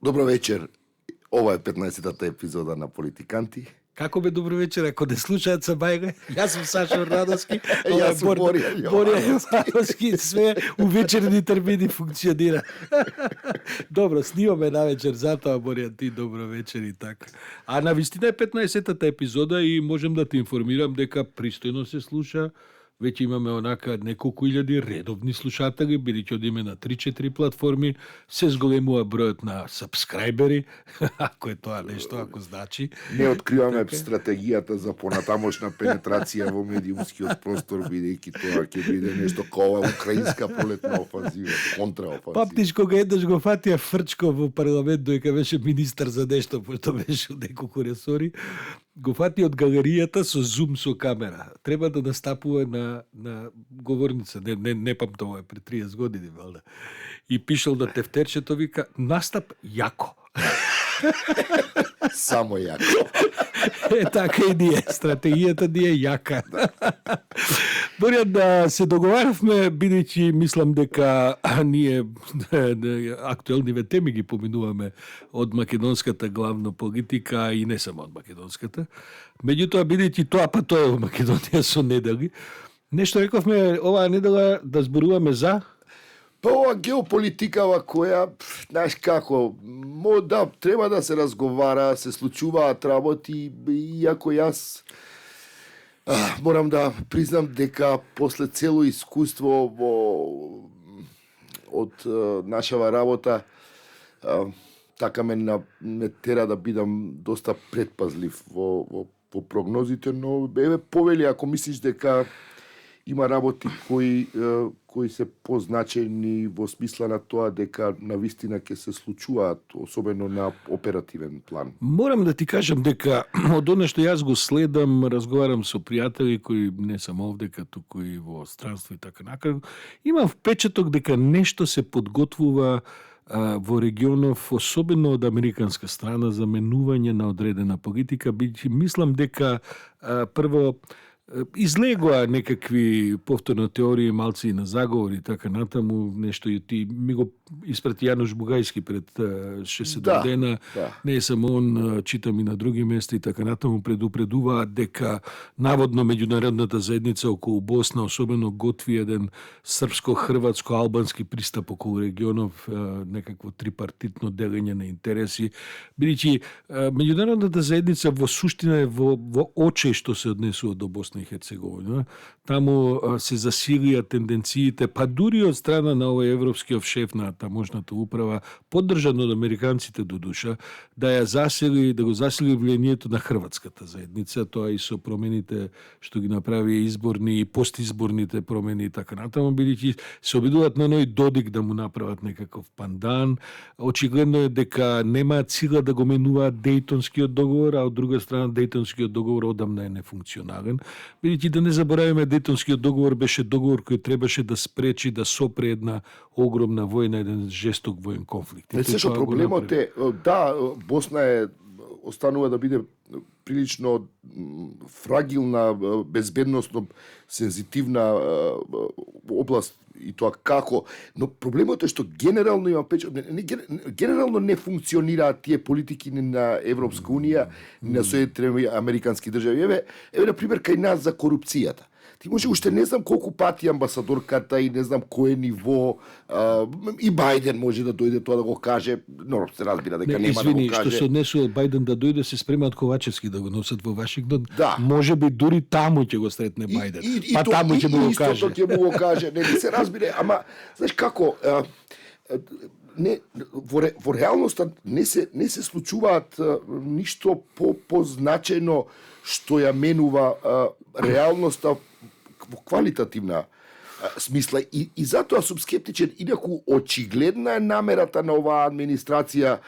Добро вечер. Ова е 15-та епизода на Политиканти. Како бе, добро вечер, ако не слушаат са бајле. Јас сум Сашо Радовски, Јас сум Борија Јовановски, све у вечерни термини функционира. Добро, снимаме на вечер, затоа Борија ти добро вечер и така. А на вистина е 15-та епизода и можем да те информирам дека пристојно се слуша. Веќе имаме онака неколку илјади редовни слушатели, бидејќи одиме на 3-4 платформи, се зголемува бројот на сабскрајбери, ако е тоа нешто, ако значи. Не откриваме стратегијата за понатамошна пенетрација во медиумскиот простор, бидејќи тоа ќе биде нешто кова украинска пролетна офанзива, контраофанзива. Памтиш кога еднаш го фатија Фрчко во парламент, доека беше министар за нешто, пошто беше од неколку ресори, го фати од галеријата со зум со камера. Треба да настапува на говорница, не памтам, ова е пред 30 години, валда. И пишал на тефтерчето, вика, настап јако. Само јако. Така и ние, стратегијата ни е јака. Борја, да се договаравме, бидејќи мислам дека ние актуелниве теми ги поминуваме од македонската главна политика и не само од македонската. Меѓутоа, бидејќи тоа па тоа е во Македонија со недели, нешто рековме оваа недела да зборуваме за Па ова геополитикава која, знаеш како, да, треба да се разговара, се случуваат работи, иако јас морам да признам дека после цело искуство од нашава работа, така ме тера да бидам доста предпазлив во прогнозите, но повели ако мислиш дека има работи кои се позначени во смисла на тоа дека навистина ќе се случуваат, особено на оперативен план. Морам да ти кажам дека од она што јас го следам, разговарам со пријатели кои не само овде, туку и во странство и така накако, имам впечаток дека нешто се подготвува во регионов, особено од американска страна, за менување на одредена политика. Мислам дека прво излегоа некакви повторно теории, малци и на заговори, така натаму, нешто и ти ми го испрати Јанош Бугајски пред 6-7 дена. Да. Не е само он, читам и на други места и така натаму, предупредуваат дека наводно меѓународната заедница околу Босна особено готви еден српско-хрватско-албански пристап околу регионов, некакво трипартитно делење на интереси, бидејќи меѓународната заедница во суштина е во очеј што се однесува до Босна и Херцеговина. Таму се засилија тенденциите, па дури од страна на овој европскиот шеф на таможната управа, поддржан од американците до душа, да го засили влијанието на хрватската заедница, тоа и со промените што ги направи изборни и постизборните промени и така натаму, бидејќи се обидуваат на ној Додик да му направат некаков пандан. Очигледно е дека немаат сила да го менуваат Дејтонскиот договор, а од друга страна Дејтонскиот договор одамна е нефункционален. Бидејќи да не забораваме, Дејтонскиот договор беше договор кој требаше да спречи да сопре една огромна војна, еден жесток воен конфликт. Не се што проблемот е, да, Босна останува да биде прилично фрагилна, безбедносно сензитивна област и тоа како, но проблемот е што генерално има генерално не функционираат тие политики на Европска унија, на Соединените американски држави. Еве на пример кај нас за корупцијата. Ти може уште не знам колку пати амбасадорката и не знам кое ниво, и Бајден може да дојде тоа да го каже, но се разбира дека нема да го каже. Што се однесува Бајден да дојде, се спремаат Ковачевски да го носат во Вашингтон. Да. Може би дури таму ќе го сретне Бајден. Па таму ќе му го каже. Истото ќе му го каже. Не се разбира, ама знаеш како, во реалноста не се случуваат ништо позначено што ја менува реалноста во квалитативна смисла и затоа сум скептичен, инаку очигледна е намерата на оваа администрација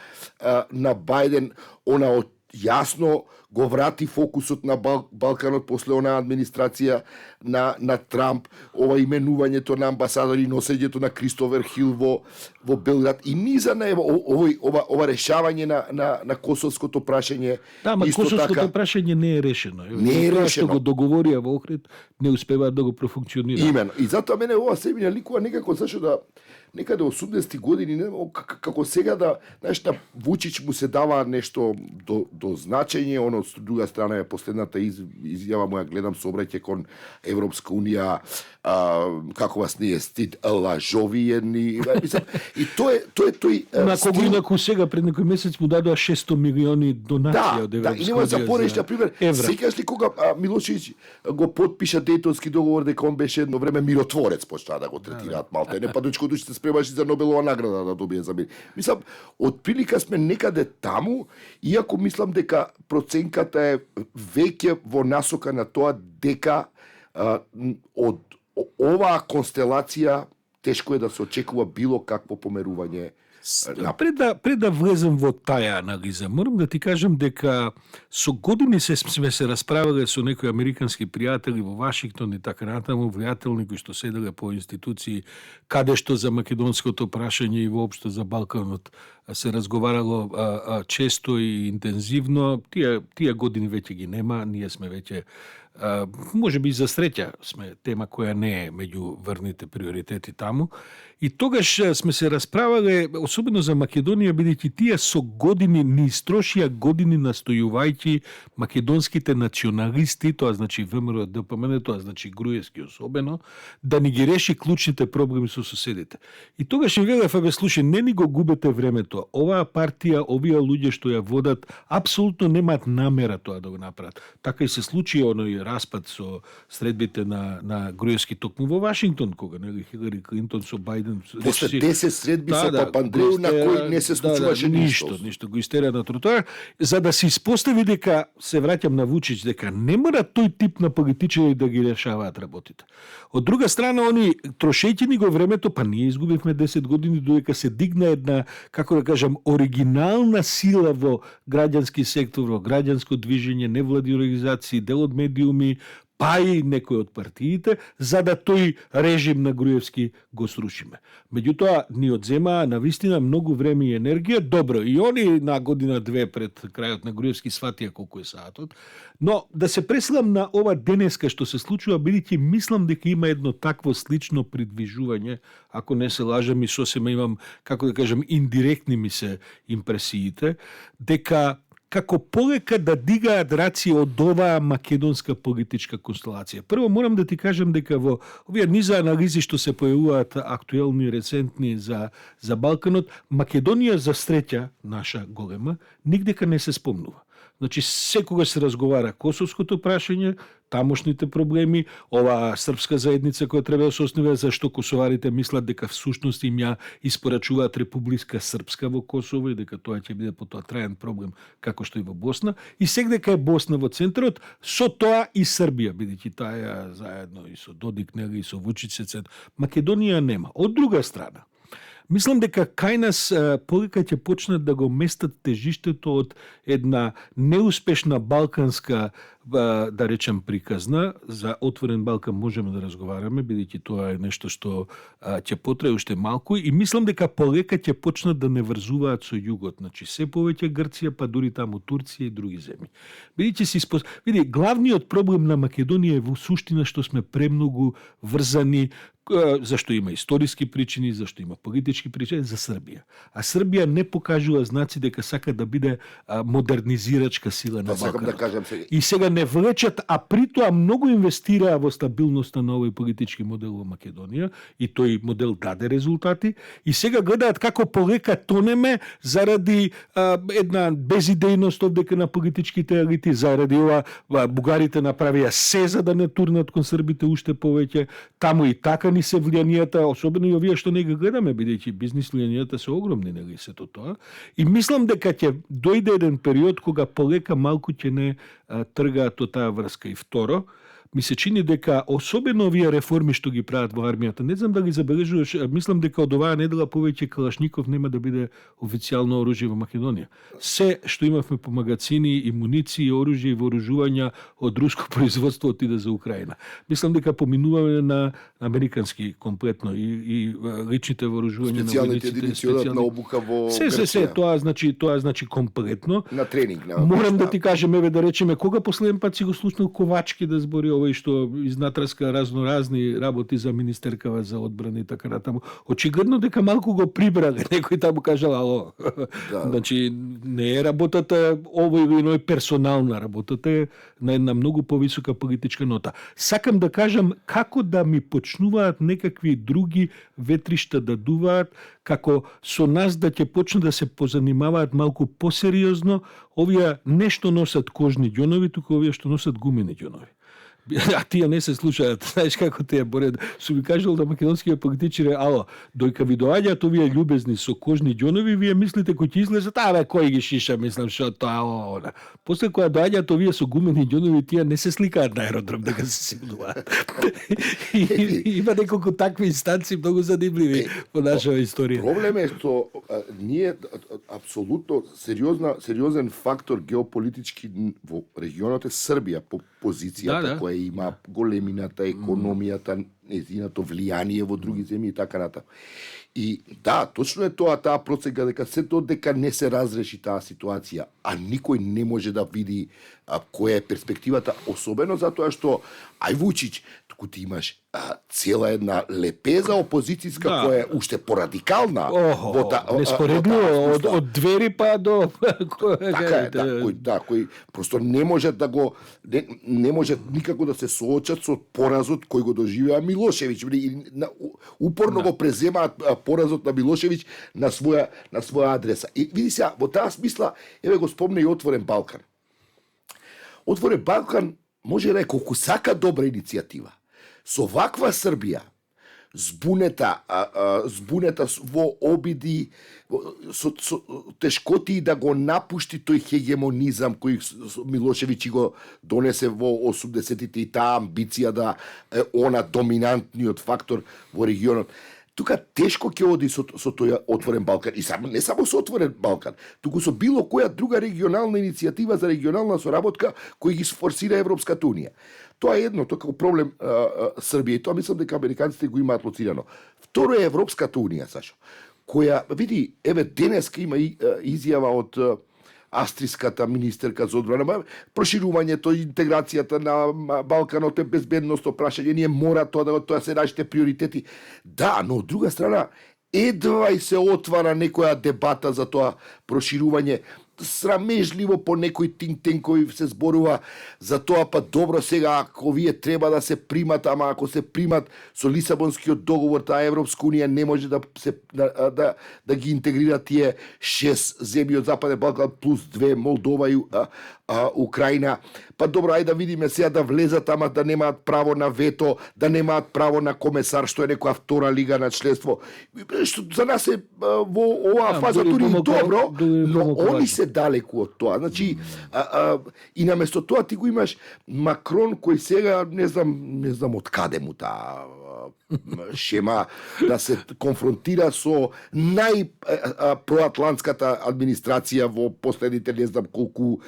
на Бајден, она јасно го врати фокусот на Балканот после онаа администрација на Трамп, ова именувањето на амбасадори, носењето на Кристофер Хил во Белград и низана е ова решавање на косовското прашање. Да, ма косовското прашање не е решено. Не е решено. Што го договорија во Охрид, не успеваат да го профункционира. Имено. И затоа мене ова се ми наликува некако зашто да некаде 80-ти години, не, како сега да, знаеш, на Вучич му се дава нешто до значење, оно с друга страна е последната изјава моја, гледам сообраќај кон Европска унија, како вас не е стид, лажови едни, мислам, и тој на кого инаку сега пред некој месец му дадоа 600 милиони донација од Европска унија. Да, и нема за порешта пример. Секаш ли кога Милошевиќ го потпиша Дејтонски договор дека он беше едно време миротворец, почна да го третираат малте, не па дочко се спремаше за Нобелова награда да добие за мир. Мислам, отприлика сме некаде таму, иако мислам дека проценката е веќе во насока на тоа дека од оваа констелација тешко е да се очекува било какво померување. Пред да влезем во таја анализа, морам да ти кажам дека со години сме се расправале со некои американски пријатели во Вашингтон и така натаму, влијателни кои што седеле по институции, каде што за македонското прашање и воопшто за Балканот се разговарало често и интензивно. Тие години веќе ги нема, ние сме веќе може би за среќа сме тема која не е меѓу врните приоритети таму. И тогаш сме се расправале, особено за Македонија, бидејќи тие со години, ни истрошија години настојувајќи македонските националисти, тоа значи ВМРО, ДПМН, тоа значи Груевски особено, да ни ги реши клучните проблеми со соседите. И тогаш им велев, слушај, не ни го губете времето. Оваа партија, овие луѓе што ја водат, апсолутно немаат намера тоа да го направат. Така и се случи оној распад со средбите на Груевски токму во Вашингтон, кога нели Хилари Клинтон со Бајден после 10 средби со Папандреу на кои не се случуваше ништо го истера на тротоар, за да се испостави дека, се враќам на Вучич, дека не мора тој тип на политичари да ги решаваат работите. Од друга страна, они трошејќи ни го времето, па ние изгубивме 10 години додека се дигна една, како да кажам, оригинална сила во граѓански сектор, во граѓанско движење, невлади организации, дел од медиуми, па и некои од партиите, за да тој режим на Груевски го срушиме. Меѓутоа, ни одземаа навистина многу време и енергија. Добро, и они на година-две пред крајот на Груевски сватија колку е саатот. Но да се преселам на ова денеска што се случува, бидејќи мислам дека има едно такво слично придвижување, ако не се лажам и сосема имам, како да кажам, индиректни ми се импресиите, дека како полека да дигаат раци од оваа македонска политичка констелација. Прво морам да ти кажам дека во овие низа анализи што се појавуваат актуелни, рецентни за Балканот, Македонија за среќа наша голема нигдека не се спомнува. Значи, секогаш се разговара косовското прашање, тамошните проблеми, оваа српска заедница која треба да се основа, зашто косоварите мислат дека всушност им ја испорачуваат Република Српска во Косово и дека тоа ќе биде потоа траен проблем како што и во Босна. И сегдека е Босна во центарот, со тоа и Србија, бидејќи таа заедно и со Додик, нели, и со Вучич се центар. Македонија нема. Од друга страна, мислам дека кај нас полека ќе почнат да го местат тежиштето од една неуспешна балканска, да речем, приказна. За отворен Балкан можеме да разговараме, бидејќи тоа е нешто што ќе потрае уште малку, и мислам дека полека ќе почнат да не врзуваат со југот. Значи, се повеќе Грција, па дури таму Турција и други земји. Бидејќи види, главниот проблем на Македонија е во суштина што сме премногу врзани, зашто има историски причини, зашто има политички причини, за Србија. А Србија не покажува знаци дека сака да биде модернизирачка сила на Балканот. Да кажам сега. И сега не влечат, а притоа многу инвестираа во стабилноста на овој политички модел во Македонија, и тој модел даде резултати, и сега гледаат како полека тонеме заради една безидејност овдека на политичките елити, заради ова бугарите направија се за да не турнат кон србите уште повеќе, таму и така ни се влијанијата, особено и овие што не ги гледаме, бидејќи бизнис влијанијата се огромни, нели, сето тоа. И мислам дека ќе дојде еден период кога полека малку ќе не тргаат од таа врска. И второ, ми се чини дека особено овие реформи што ги прават во армијата, не знам дали забележуваш, мислам дека од оваа недела повеќе калашников нема да биде официјално оружје во Македонија. Се што имавме по магазини и муниции, оружје и вооружувања од руско производство отиде за Украина. Мислам дека поминуваме на американски комплетно и личните вооружувања на војниците, единици одат на обука во се, тоа значи комплетно. На тренинг, на Морам да ти кажем, еве да речеме, кога последен пат си го слушнал Ковачки да збори овој што изнатраска разноразни работи за министеркава за одбрана и така натаму. Очигледно дека малку го прибрале, некој таму кажал, ало. Да. Значи не е работата овој или иној персонална, работата е на една многу повисока политичка нота. Сакам да кажам како да ми почнуваат некакви други ветришта да дуваат, како со нас да ќе почнат да се позанимаваат малку посериозно, овие не што носат кожни ѓонови, туку овие што носат гумени ѓонови. А тие не се слушаат. Знаеш како тие борат. Су ми кажал да македонските политичари, ало, дојка ви доаѓаат овие љубезни со кожни ѓонови, вие мислите кој ќе излезат, кој ги шиша, мислам што тоа она. После кога доаѓаат овие со гумени ѓонови, тие не се сликаат на аеродром дека се симнуваат. Има неколку такви инстанции многу занимливи во нашава историја. Проблем е што ние апсолутно сериозен фактор геополитички во регионот е Србија по позицијата која има големината, економијата, незиното влијание во други земји и така натаму. И да, точно е таа процега дека се додека не се разреши таа ситуација, а никој не може да види која е перспективата, особено затоа што ај Вучич, туку ти имаш цела една лепеза опозицијска која е уште порадикална. Неспоредливо од Двери па до така е, кој просто не може да го не може никако да се соочат со поразот кој го доживеа Милошевиќ. Упорно го преземаат поразот на Милошевиќ на своја адреса. И види се, во таа смисла, еве го спомне и Отворен Балкан. Отворен Балкан може да е колку сака добра иницијатива. Со ваква Србија, збунета во обиди, со тешкоти да го напушти тој хегемонизам кој Милошевиќ го донесе во 80-тите и таа амбиција да е она доминантниот фактор во регионот. Тука тешко ќе оди со тој Отворен Балкан. И не само со Отворен Балкан, туку со било која друга регионална иницијатива за регионална соработка кој ги сфорсира Европската Унија. Тоа е едно, тоа како проблем Србија, и тоа мислам дека американците го имаат лоцирано. Второ е Европската Унија, Сашо, која, види, еве денеска има изјава од австриската министерка за одбрана, проширувањето, интеграцијата на Балканот е безбедносно прашање, ние мора тоа се нашите приоритети. Да, но од друга страна, едва и се отвара некоја дебата за тоа проширување. Срамежливо по некои тинг-тенкови се зборува за тоа, па добро сега, ако вие треба да се примат, ама ако се примат со Лисабонскиот договор, таа Европска Унија не може да ги интегрира тие 6 земји од Западен Балкан плюс 2 Молдова и Украина. Па добро, ајде да видиме сега да влезат, ама да немаат право на вето, да немаат право на комесар, што е некоја втора лига на членство. Што за нас е во оваа фаза дури добро, но они се далеку од тоа. Значи, и наместо тоа ти го имаш Макрон кој сега не знам од каде му таа шема да се конфронтира со проатлантската администрација во последните не знам колку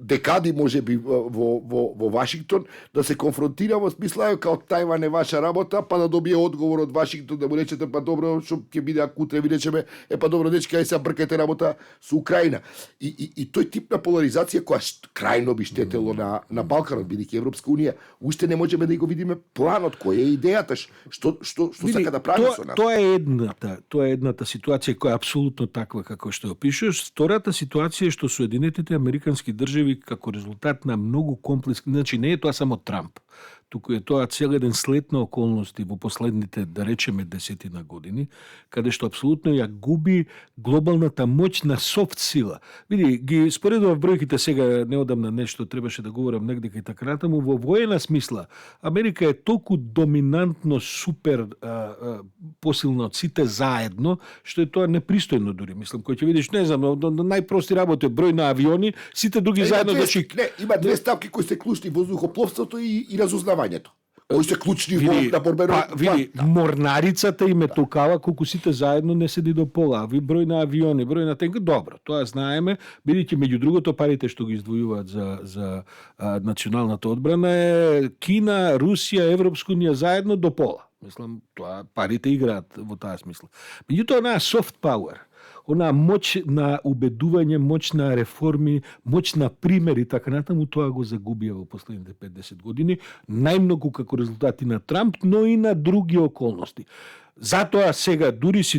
декади можеби во Вашингтон, да се конфронтира во смисла као Тајван е ваша работа, па да добие одговор од Вашингтон да му речете па добро што ќе биде ако утре ви речеме па добро дечки ај се бркајте работа со Украина. И тој тип на поларизација која крајно би штетело на Балканот, бидејќи Европска Унија уште не можеме да го видиме планот, кој е идејата, што сака да прави со нас. Тоа е едната ситуација која е апсолутно таква како што ја опишуваш. Втората ситуација е што Соединетите Американски држави како резултат на многу комплекс, значи не е тоа само Трамп. туку е тоа цел еден след на околности во последните, да речеме, 10 години, каде што апсолутно ја губи глобалната моќ на софт сила. Види, ги споредував бројките сега неодамна нешто требаше да говорам негде кај така натаму, во воена смисла Америка е толку доминантно супер посилна од сите заедно, што е тоа непристојно дури. Мислам, кој ќе видиш, не знам, најпрости работи број на авиони, сите други заедно значи има две ставки кои се клучни: воздухопловството и разузнавањето. Кои се клучни на борбено. Види, морнарицата им е толкава колку сите заедно не седи до пола. Број на авиони, број на тенка, добро, тоа знаеме, бидејќи меѓу другото парите што ги издвојуваат за националната одбрана е Кина, Русија, Европска унија заедно до пола. Мислам, тоа парите играат во таа смисла. Меѓутоа, онаа soft power, онаа моќ на убедување, моќ на реформи, моќ на примери, така натаму, тоа го загубија во последните 5-10 години, најмногу како резултати на Трамп, но и на други околности. Затоа сега дури си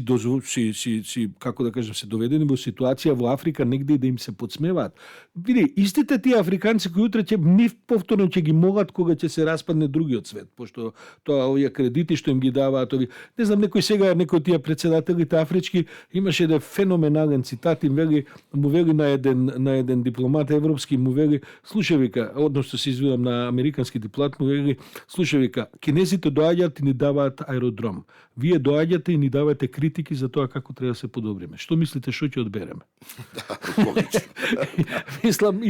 како да кажем, се доведени во ситуација во Африка негде да им се подсмеваат. Види, истите тие африканци кои утре ќе нив повторно ќе ги могат кога ќе се распадне другиот свет, пошто тоа овие кредити што им ги даваат ови. Не знам, некој од тие претседателите афрички имаше еден феноменален цитат, му вели на еден дипломат европски, му вели, слушај, вика, односно се извинам на американски дипломат, му вели, слушај, вика, кинезите доаѓаат и ни даваат аеродром. Вие доаѓате и ни давате критики за тоа како треба да се подобриме. Што мислите, што ќе одбереме? Мислам,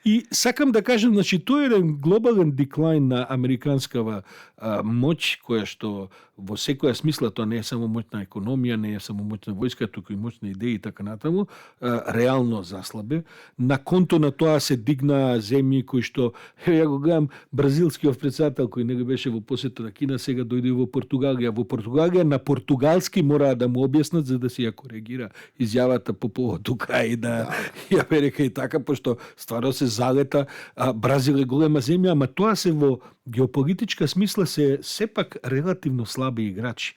и сакам да кажем, значи, тоа е еден глобален деклайн на американскава моќ, која што во секоја смисла, тоа не е само моќ на економија, не е само моќ на војска, туку и моќ на идеи и така натаму, реално заслабе. На конто на тоа се дигна земји кои што, ја го гледам, бразилскиот претседател кој не беше во посета на Кина, сега дојде во Португалија. Во Португалија на португалски мора да му објаснат за да се ја коригира изјавата по повод Украина и Америка и така, пошто стварно се залета. Бразил е голема земја, ама тоа се во геополитичка смисла се сепак релативно слаби играчи.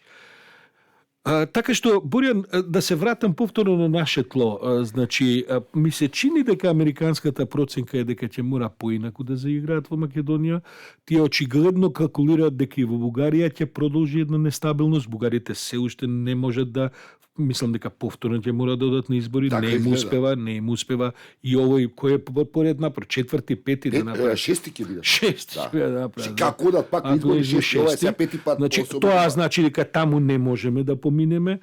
Така што, Борјан, да се вратам повторно на наше тло, значи, ми се чини дека американската проценка е дека ќе мора поинаку да заиграат во Македонија. Тие очигледно калкулираат дека и во Бугарија ќе продолжи една нестабилност. Бугарите се уште не можат да, мислам дека повторно ќе мора да одат на избори, така, не им успева и овој кој е поред напор, четврти, пети да направи. Шести ќе биде. Шести ќе да направи. Како да пак избори шести, ова е сега пети пат. Значи, тоа значи дека таму не можеме да поминеме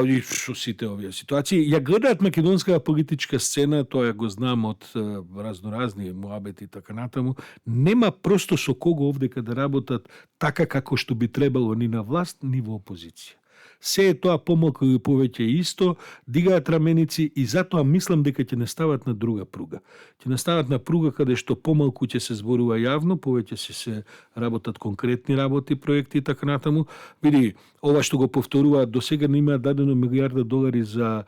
и со сите овие ситуации. Ја гледаат македонската политичка сцена, тоа го знам од разноразни муабети и така натаму. Нема просто со кого овдека да работат така како што би требало ни на власт, ни во опозиција. Се е тоа помалку или повеќе исто, дигаат раменици и затоа мислам дека ќе не стават на друга пруга. Ќе не стават на пруга каде што помалку ќе се зборува јавно, повеќе се работат конкретни работи, проекти и така натаму. Види, ова што го повторуваат, до сега не имаат дадено $1,000,000,000 за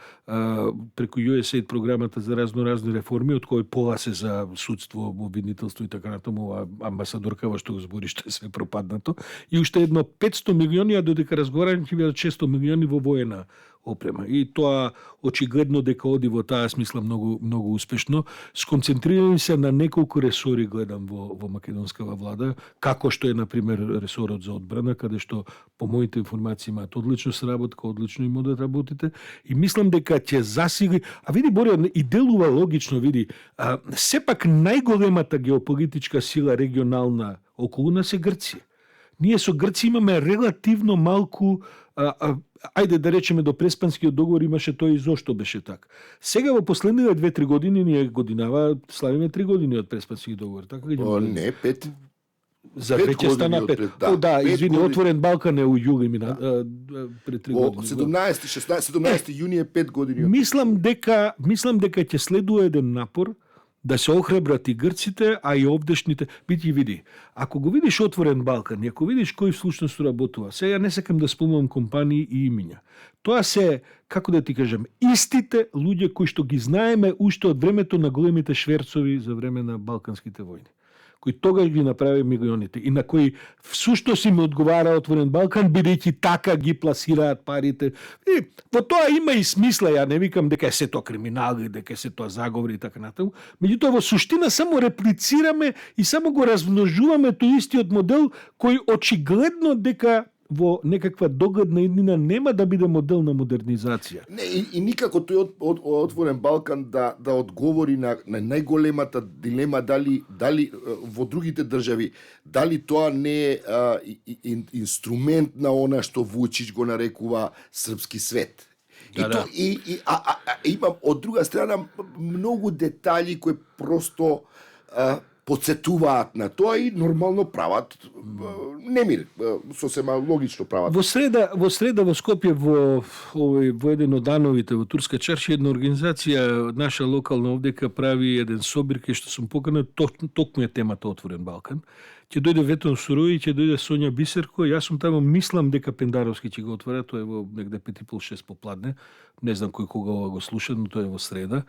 преку USAID програмата за разноразни реформи, од кои пола се за судство, обвинителство и така натаму, амбасадорка во што го збори што е све пропаднато, и уште едно 500 милиони, а додека разговарање ќе бидат 600 милиони во воена опрема. И тоа очигледно дека оди во таа смисла многу успешно. Сконцентрирани се на неколку ресори, гледам во македонскава влада, како што е на пример ресорот за одбрана, каде што по моите информации имаат одлично сработка, одлично им одат работите и мислам дека ќе засили. А види, Борја, и делува логично, види, сепак најголемата геополитичка сила регионална околу нас е Грција. Ние со Грција имаме релативно малку, ајде да речеме до Преспанскиот договор имаше тој и зошто беше така. Сега во последните 2-3 години, ние годинава славиме 3 години од Преспанскиот договор, така ги не, 5. За веќе стана 5. Да, извини, Отворен Балкан е у јули мина пред 3 години. 17 јуни е 5 години. Мислам дека ќе следува еден напор да се охрабрат и грците, а и овдешните. Види, ако го видиш Отворен Балкан, ако видиш кој всушност работува, сега не сакам да спомнам компании и имиња. Тоа се, како да ти кажам, истите луѓе кои што ги знаеме уште од времето на големите шверцови за време на Балканските војни. кој тогаш ги направи милионите и на кои всушност им одговара Отворен Балкан, бидејќи така ги пласираат парите. И во тоа има и смисла, ја не викам дека е се тоа криминали, дека е се тоа заговори и така натаму. Меѓутоа во суштина само реплицираме и само го размножуваме тој истиот модел кој очигледно дека во некаква догледна иднина нема да биде модел на модернизација. Не, и никако тој Отворен Балкан да одговори на најголемата дилема дали во другите држави дали тоа не е инструмент на она што Вучич го нарекува српски свет. Да. Имам од друга страна многу детали кои просто подсетуваат на тоа и нормално прават немир, сосема логично прават. Во среда во Скопје во еден од дановите во Турска чаршија една организација наша локална овдека прави еден собир кај што сум поканет, токму е темата Отворен Балкан. Ќе дојде Ветон Сурови, ќе дојде Сонја Бисерко, јас сум таму, мислам дека Пендаровски ќе го отвора, тоа е во негде 5:30-6 попладне. Не знам кој кога го слуша, но тоа е во среда.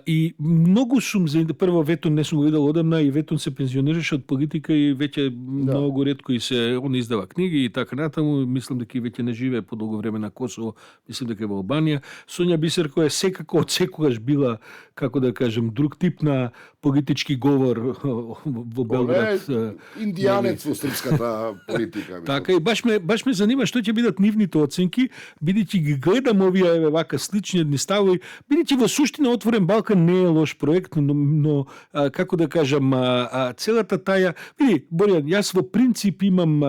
И многу сум за прво Ветон не сум го видел одамна и Ветон се пензионираше од политика и веќе многу ретко и се он издава книги и така натаму, мислам дека веќе не живее подолго време на Косово, мислам дека е во Албанија. Сонја Бисерко е секако од секогаш била, како да кажем, друг тип на политички говор во Белград. Индијанец во српската политика. Така и баш ме занима што ќе бидат нивните оценки, бидејќи ги гледам овие вака слични едни ставови, бидејќи во суштина Отворен Балкан не е лош проект, но како да кажам, целата таја, види, Боријан, јас во принцип имам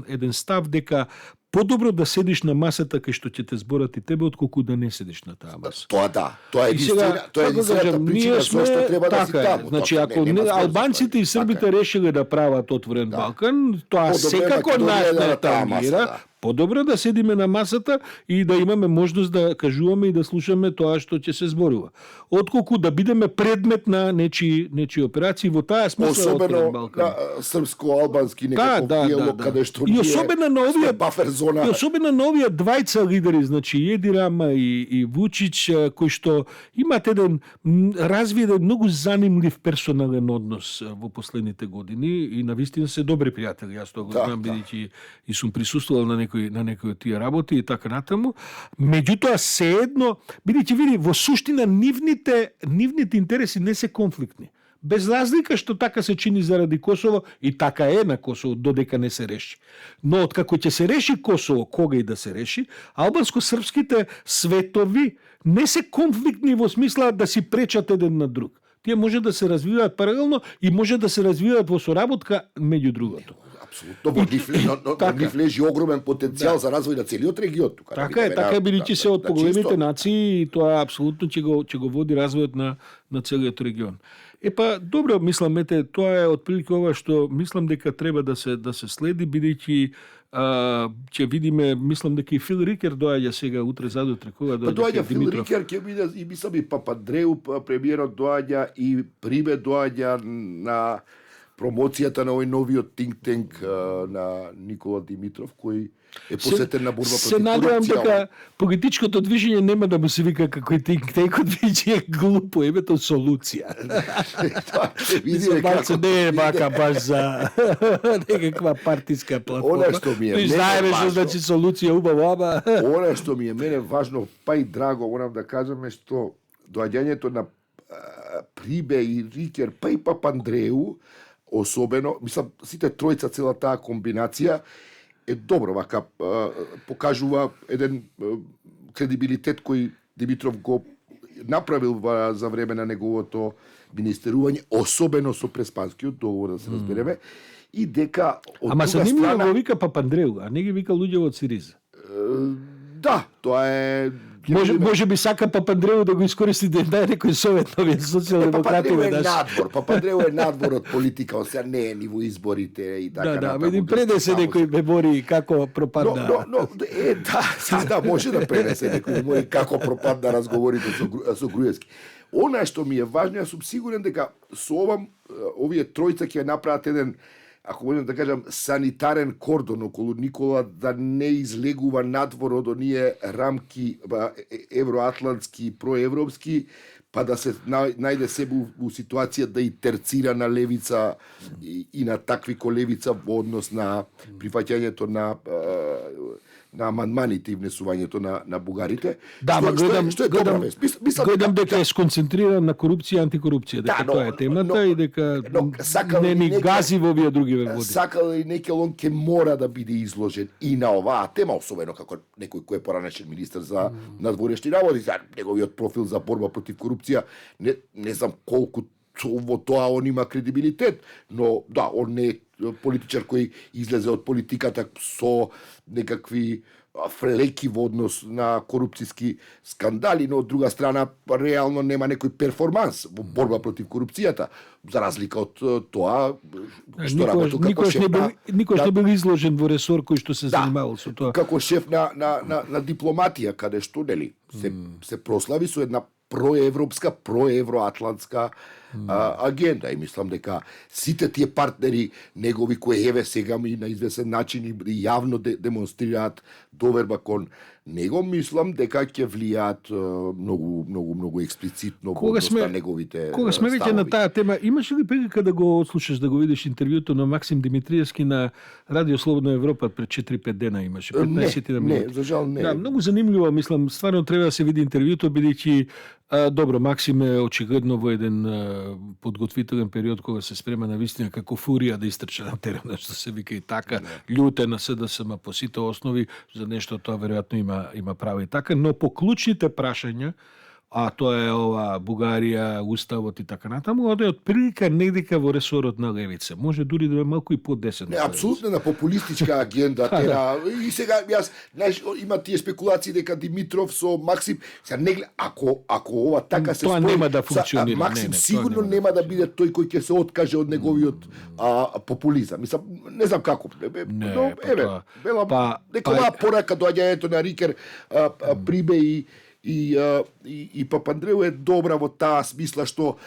еден став дека подобро да седиш на масата кај што ќе те зборат и тебе, отколку да не седиш на таа маса. Тоа да, тоа е единствената причина зашто треба да си таму. Значи, ако албанците и србите решиле да прават Отворен Балкан, тоа секако нас не тангира. Подобро да седиме на масата и да имаме можност да кажуваме и да слушаме тоа што ќе се зборува. Отколку да бидеме предмет на нечии операции во таа смисла Отворен Балкан. Особено српско-албански некако диалог каде што и особено на овие бафер зона. И особено на овие двајца лидери, значи Еди Рама и Вучич, кои што имаат еден развиен многу занимлив персонален однос во последните години и навистина се добри пријатели. Јас тоа го знам бидејќи и сум присуствувал на некои од тие работи и така натаму. Меѓутоа седно, бидејќи види во суштина нивните интереси не се конфликтни. Без разлика што така се чини заради Косово и така е на Косово додека не се реши. Но откако ќе се реши Косово, кога и да се реши, албанско-српските светови не се конфликтни во смисла да си пречат еден на друг. Тие може да се развиваат паралелно и може да се развиваат во соработка меѓу другото. Апсолутно, во нив лежи огромен потенцијал за развој на целиот регион. Така е, бидејќи се од поголемите нации и тоа апсолутно ќе го води развојот на целиот регион. Добро, мислам, тоа е отприлика ова што мислам дека треба да се следи, бидејќи ќе видиме, мислам дека и Фил Рикер доаѓа сега утре задутре кога доаѓа Фил Рикер, ќе биде и мислам и Папандреу, премиерот доаѓа и Прибе доаѓа на промоцијата на овој новиот think tank на Никола Димитров, кој е посветен на борба против корупција. Се надевам дека политичкото движење нема да му се вика како think tank, движење е глупо, името солуција. Малце не е бака баш за некаква партиска платформа. Она што ми е мене важно, значи солуција убаво, ама она што ми е мене важно, па и драго, морам да кажам, е што доаѓањето на Прибе и Рикер, па и Папандреу, особено, мислам, сите тројца, цела таа комбинација е добро, вака покажува еден кредибилитет кој Димитров го направил за време на неговото министерување, особено со Преспанскиот договор, да се разбереме, и дека од ама друга занимливо страна го вика Папандреу, а не ги вика луѓе од Сириза. Да, тоа е Може би сака Папандреу да го искористи да даде некој совет на овие социјалдемократи. Папандреу е надвор од политика, он сега не е ни во изборите и така натаму. Да, пренесе некој мемори како пропадна. Да, може да пренесе некој мемори како пропадна разговорите со Груевски. Она што ми е важно, јас сум сигурен дека со овие тројца ќе направат еден, ако можам да кажам, санитарен кордон околу Никола, да не излегува надвор од оние рамки евроатлантски, проевропски, па да се најде себе у ситуација да и терцира на левица и на такви ко левица во однос на прифаќањето на амандманите и внесувањето на бугарите. Да, што е добра вест. Гледам дека е сконцентриран на корупција и антикорупција, дека тоа е темата и дека не ни гази во овие други води. Сакал и Некелон ќе мора да биде изложен и на оваа тема, особено како некој кој е поранешен министер за надворешни работи, за неговиот профил за борба против корупција, не знам колку во тоа он има кредибилитет, но да, он не е политичар кој излезе од политиката со некакви фрелеки во однос на корупцијски скандали, но од друга страна реално нема некој перформанс во борба против корупцијата, за разлика од тоа што работил како шеф никош не бил изложен во ресор кој што се занимавал со тоа. Како шеф на дипломатија, каде што нели се прослави со една проевропска, проевроатлантска агенда. И мислам дека сите тие партнери негови кои еве сега ми на известен начин и јавно демонстрираат доверба кон него, мислам дека ќе влијаат многу експлицитно во односно неговите Кога сме веќе на таа тема, имаш ли прилика да го отслушаш, да го видиш интервјуто на Максим Димитриевски на Радио Слободна Европа пред 4-5 дена имаше, 15 на минути? Не, за жал не. Да, многу занимљиво, мислам, стварно треба да се види интервјуто, бидејќи добро, Максим е очигледно во еден подготвителен период кога се спрема на вистина како фурија да истрча на терен, што се вика и така, љутен на СДСМ по сите основи, за нешто тоа веројатно има право и така, но по клучните прашања, а тоа е ова Бугарија, уставот и така натаму, оде од прилика недека во ресорот на левица. Може дури да е малку и по-десен. Не, апсолутно на популистичка агенда тера. И сега јас, знаеш, има тие спекулации дека Димитров со Максим, сега не ако ова така се тоа нема да функционира. Максим сигурно нема да биде тој кој ќе се откаже од неговиот популизам. Мислам, не знам како. Но еве, дека оваа порака доаѓањето на Рикер Прибе и Папандреу е добра во таа смисла што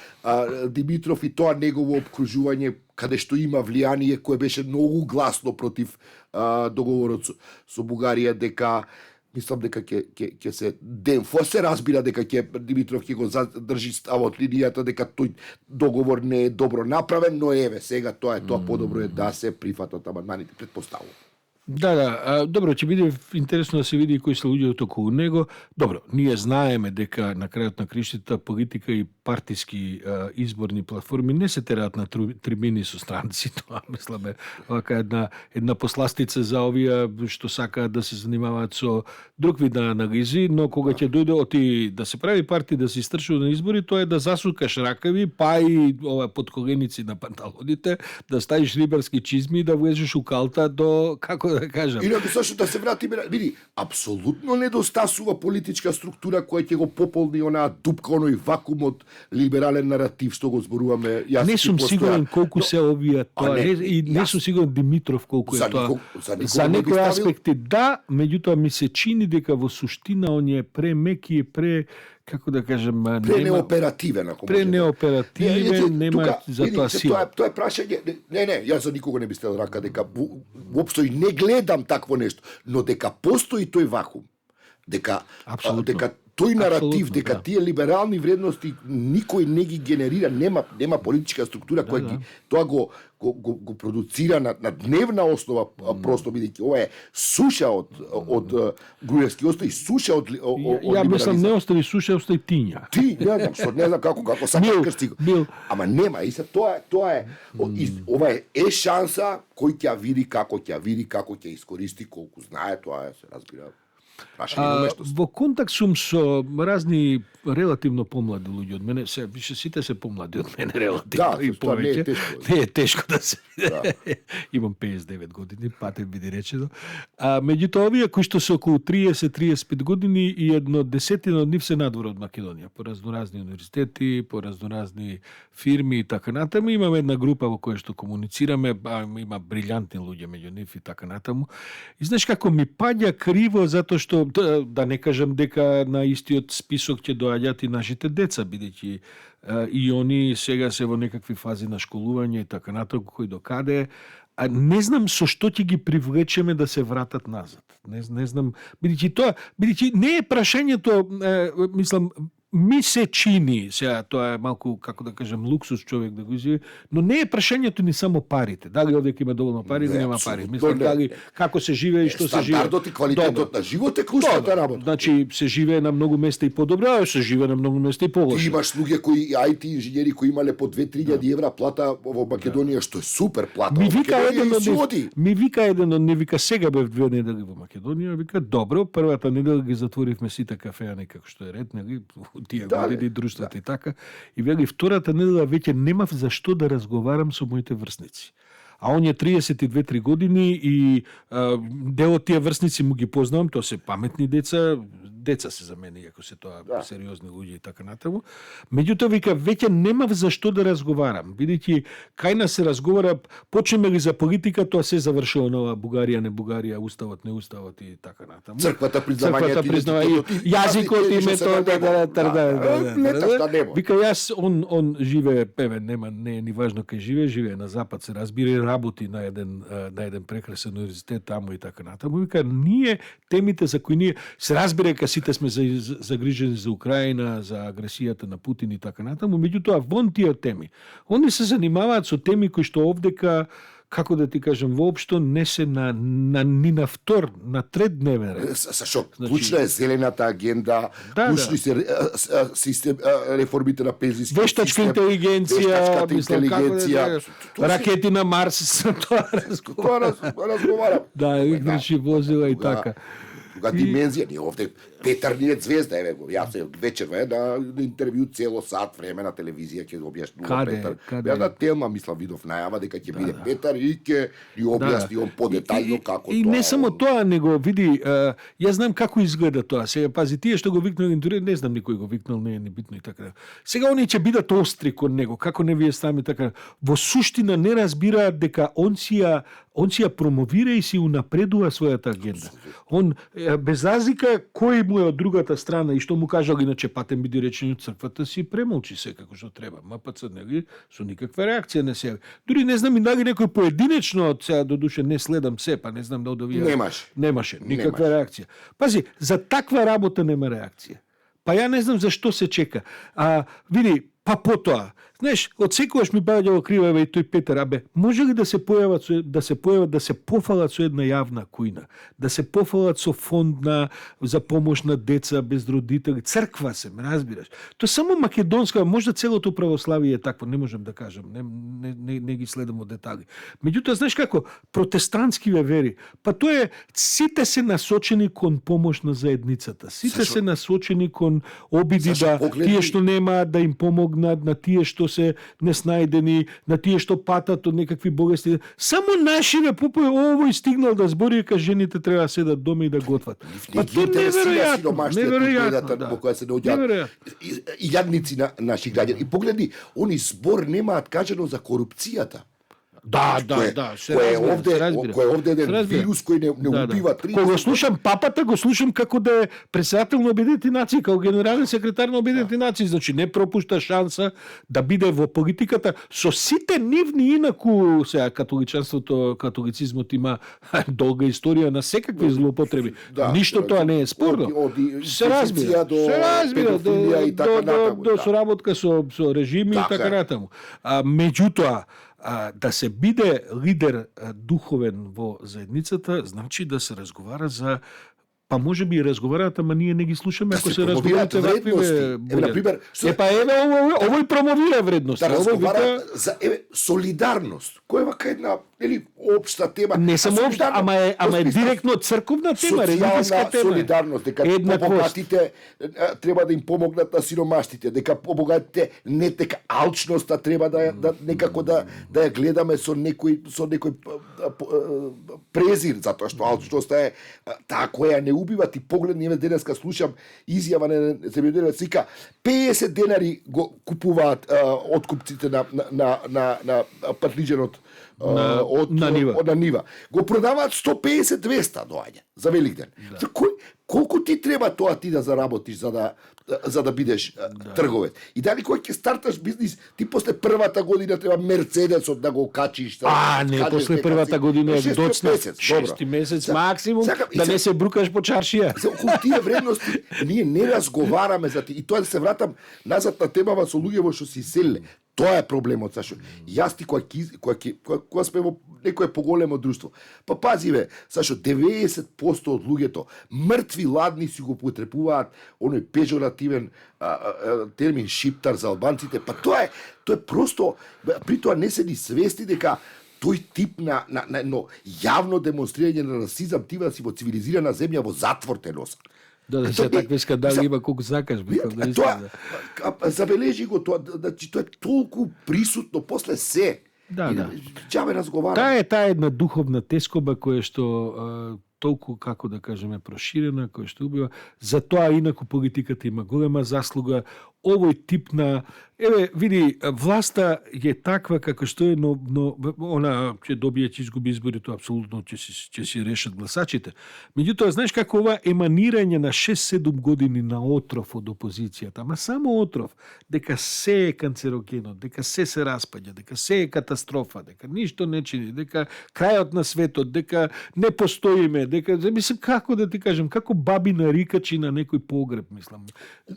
Димитров и тоа негово обкружување каде што има влијание кое беше многу гласно против договорот со Бугарија, дека мислам дека ќе се денфо се разбира дека Димитров ќе го задржи ставот линијата дека тој договор не е добро направен, но еве сега тоа подобро е да се прифатат амандманите, претпоставувам. Да, добро, ќе биде интересно да се види кои се луѓето околу него. Добро, ние знаеме дека на крајот на криштата политика и партиски изборни платформи не се тераат на трибини со странци. Тоа, мисламе, вака една посластица за овие што сакаат да се занимаваат со друг вид на анализи, но кога ќе дојде да се прави партија, да се истрчува на избори, тоа е да засукаш ракави, па и подколеници на панталоните, да ставиш рибарски чизми и да влезеш у калта до, како да кажам. Инаку сошто да се вратиме, види, апсолутно недостасува политичка структура која ќе го пополни онаа дупка, оној вакуум од либерален наратив што го зборуваме. Не сум сигурен колку се овие тоа, не сум сигурен Димитров колку е тоа. За некои аспекти да, меѓутоа ми се чини дека во суштина он е премеки, како да кажем, пренеоперативен, ако може. Пренеоперативен, нема за тоа сила. Тоа е прашање. Не, јас за никого не би стел рака дека воопшто и не гледам такво нешто, но дека постои тој вакуум. Дека тој наратив, дека тие либерални вредности никој не ги генерира, нема политичка структура која тоа го продуцира на дневна основа, просто бидејќи ова е суша од Груевски, остави суша од Ја мислам не остави суша, остави тиња. Не знам како сака крсти. Ама нема, и се тоа е ова е шанса кој ќе види како ќе искористи, колку знае, тоа се разбира. Во контакт сум со разни релативно помлади луѓе од мене, више сите се помлади од мене релативно и повеќе. Не е тешко да се имам 59 години, патен биде речено. Меѓутоа овие кои што се околу 30-35 години и едно десетина од нив се надвор од Македонија, по разноразни универзитети, по разноразни фирми и така натаму. Имаме една група во која што комуницираме, има брилјантни луѓе меѓу нив и така натаму. И знаеш како ми паѓа криво затоа што да не кажам дека на истиот список ќе доаѓаат и нашите деца, бидејќи и они сега се во некакви фази на школување и така натаму, кој докаде. Не знам со што ќе ги привлечеме да се вратат назад. Не знам, бидејќи не е прашањето, мислам, ми се чини, сега тоа е малку, како да кажем, луксус човек да го изјави, но не е прашањето ни само парите. Дали овде има доволно пари или нема пари. Мислам, дали како се живее и што се живее. Стандардот и квалитетот на живот е клучната работа. Значи, се живее на многу места и подобро, а се живее на многу места и полошо. Ти имаш луѓе кои IT инженери кои имале по 2-3 евра плата во Македонија, што е супер плата. Ми вика еден од од не вика сега бев 2 недели во Македонија, вика добро, првата недела ги затворивме сите кафеани како што е ред, нели, тие години друштвата и така. И вели втората недела веќе немав за што да разговарам со моите врсници. А он е 32-3 години и дел од тие врсници му ги познавам, тоа се паметни деца се за мене, иако се тоа сериозни луѓе и така натаму. Меѓутоа вика веќе немав за што да разговарам, бидејќи кај нас се разговара, почнеме ли за политика, тоа се завршило нова Бугарија, не Бугарија, уставот, не уставот и така натаму. Црквата признава јазикот и методот. нема. Вика јас он живее, не е ни важно кај живее на запад, се разбира и работи на еден прекрасен универзитет таму и така натаму. Вика ние темите за кои ние се разбира сите сме загрижени за Украина, за агресијата на Путин и така натаму, меѓутоа вон тие теми. Они се занимаваат со теми кои што овдека, како да ти кажем, воопшто не се ни на втор, на трет дневен ред. Зашо? Клучна е зелената агенда, клучни се систем, реформите на пензијски вештачка интелигенција, ракети на Марс, тоа разговарам. Да, електрични возила и така. Друга димензија, ние овде Петар ни е звезда, еве го. Јас вечерва на интервју цело сат време на телевизија ќе објаснува Петар. Ја на тема мислам видов најава дека ќе биде Петар и ќе ни објасни он подетајно како тоа. И не само тоа, него види, јас знам како изгледа тоа. Сега пази тие што го викнал, дури не знам никој го викнал, не е ни битно и така. Сега они ќе бидат остри кон него, како не вие сами така. Во суштина не разбираат дека он си ја промовира и си унапредува својата агенда. Он без разлика кој му е од другата страна и што му кажал, иначе патем биде речени од црквата, си премолчи се како што треба. МПЦ нели со никаква реакција не се. Дури не знам и дали некој поединечно од сега до душе не следам се, па не знам да одовија. Немаше никаква реакција. Пази, за таква работа нема реакција. Па ја не знам зашто се чека. Види, па потоа, знаеш, од секогаш ми баѓа крива и тој Петар, може ли да се пофалат со една јавна кујна, да се пофалат со фонд за помош на деца без родители, црква се, ме разбираш. Тоа само македонска, може целото православие е такво, не можем да кажем, не ги следам од детали. Меѓутоа, знаеш како, протестантскиве вери, па тоа е, сите се насочени кон помош на заедницата, сите се насочени кон обиди тие што немаат да им помогнат, на тие што се неснајдени, на тие што патат од некакви болести. Само нашиве попој овој стигнал да збори дека жените треба да седат дома и да готват. Па тоа неверојатно, во која се наоѓаат илјадници на наши граѓани. И погледни, они збор немаат кажано за корупцијата. Да, кој е овде еден вирус кој не убива 30. Кога слушам папата, го слушам како да е председател на Обединените нации, како генерален секретар на Обединените нации, значи не пропушта шанса да биде во политиката со сите нивни, инаку сега католицизмот има долга историја на секакви злоупотреби. Ништо тоа не е спорно. Се разбира до соработка со режими и така натаму. Меѓутоа, да се биде лидер духовен во заедницата, значи да се разговара за па може би и разговараат, ама ние не ги слушаме ако се разговарате вакви например, овој промовира вредности. Да разговара за солидарност. Која вака една општа тема. Не само општа, ама е директно црковна тема, религијска тема. Солидарност, дека побогатите треба да им помогнат на сиромаштите, дека побогатите не дека алчноста треба да некако да ја гледаме со некој презир, затоа што алчноста е таа која не убива. Ти погледни, денеска слушам изјава на земјоделец, вика 50 денари го купуваат откупците на патлиџенот на нива. Го продаваат 150-200 доаѓа за Великден. Да. колку ти треба тоа ти да заработиш за да бидеш трговец. И дали кога ќе старташ бизнис, ти после првата година треба Мерцедесот да го качиш. Не, после првата година е доцна. 6 месец максимум, да не се брукаш по чаршија. За околу тие вредности ние не разговараме за ти. И тоа да се вратам назад на темава со луѓе што се иселиле. Тоа е проблемот, Сашо. Јас ти кога сме во некое поголемо друштво. Па пази бе, Сашо, 90% од луѓето мртви ладни си го потребуваат оној пежоративен термин шиптар за албанците. Па тоа е просто, при тоа не се ни свести дека тој тип на јавно демонстрирање на расизам ти си во цивилизирана земја во затвор те носа. Да, се такви скандали има колку сакаш. Забележи го тоа, значи тоа е толку присутно после се. Џабе разговараме. Таа е една духовна тескоба која што толку, како да кажеме, проширена, која што убива. Затоа инаку политиката има голема заслуга. Овој тип на... види, власта е таква како што е, но она ќе добие, ќе изгуби изборите, апсолутно ќе си решат гласачите. Меѓутоа, знаеш како ова еманирање на 6-7 години на отров од опозицијата, ама само отров, дека се е канцерогено, дека се распаѓа, дека се е катастрофа, дека ништо не чини, дека крајот на светот, дека не постоиме, дека, мислам, како да ти кажем, како баби на рикачи на некој погреб, мислам.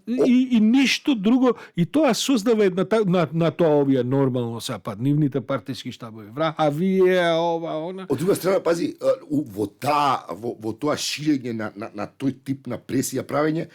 И ништо друго, и тоа создава на тоа овие нормално са нивните партиски штабови. А вие ова, она. Од друга страна, пази, во тоа ширење на тој тип на пресија правење,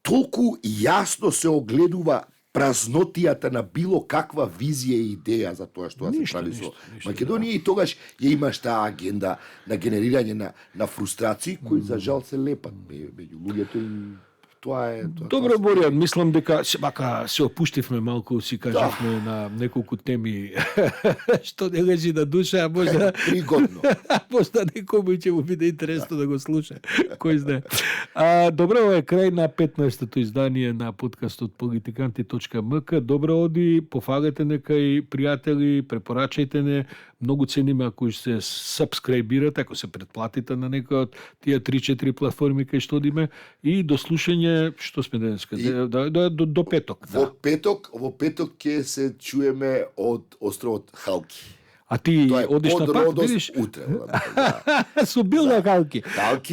толку јасно се огледува празнотијата на било каква визија и идеја за тоа што се прави со Македонија и тогаш ја имаш таа агенда на генерирање на фрустрации кои за жал се лепат меѓу луѓето и тоа е Добро, Боријан, мислам дека се опуштивме малку, си кажавме на неколку теми што не лежи на душа, а можда пригодно. Можда некому ќе му биде интересно да го слуша. Кој знае. Добро, ова е крај на 15-то издание на подкастот Политиканти.мк. Добро оди, пофалете некај пријатели, препорачајте не. Многу цениме ако се сабскрајбирате, ако се претплатите на некој од тие 3-4 платформи кај што одиме и до слушање, што сме денеска, до петок. Во петок ќе се чуеме од островот Халки. А ти одиш на пат, видиш? Утре. Су бил на Халки.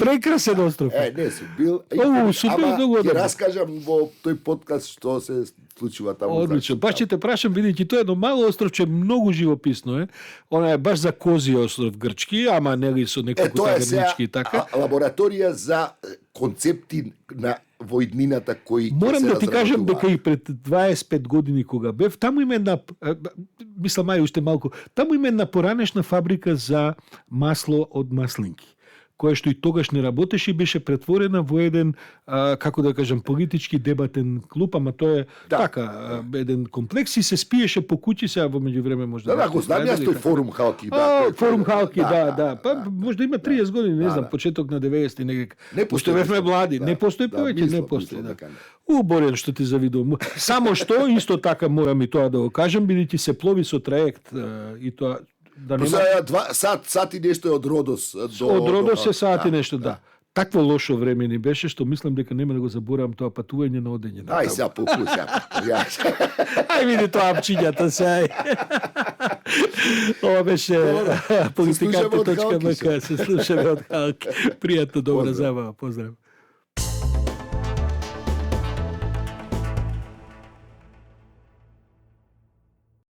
Прекрасен остров. Не су бил. Ама ќе раскажам во тој подкаст што се случува таму. Одлично. Баш ќе те прашам, бидејќи тоа е едно мало островче, многу живописно е. Она е баш за кози остров грчки, ама нели со неколку тавернички и така. Лабораторија за концепти на воиднината кои Морам да ти кажам дека и пред 25 години кога бев, таму има една, мислам мај уште малку, таму има една поранешна фабрика за масло од маслинки, која што и тогаш не работеше и беше претворена во еден, како да кажам, политички дебатен клуб, ама тоа е така, еден комплекс и се спиеше по куќи, сега во меѓувреме можда... Да, го знам јас тој форум Халки. Форум Халки, да. Па можда има 30 години, не знам, почеток на 90-ти некак. Уште бевме млади, не постои повеќе, не постои. Борен, што ти завидувам. Само што, исто така морам и тоа да го кажам, бидејќи се плови со траект и тоа... Сат и нешто од Родос. Од Родос е сат и нешто, да. Такво лошо време ни беше, што мислам дека нема да го заборавам тоа патување на одење. Ај сега попуша. Ај види тоа апчињата се. Ова беше Политиканти.мк. Се слушаме од Халки. Пријатно, добра забава. Поздрав.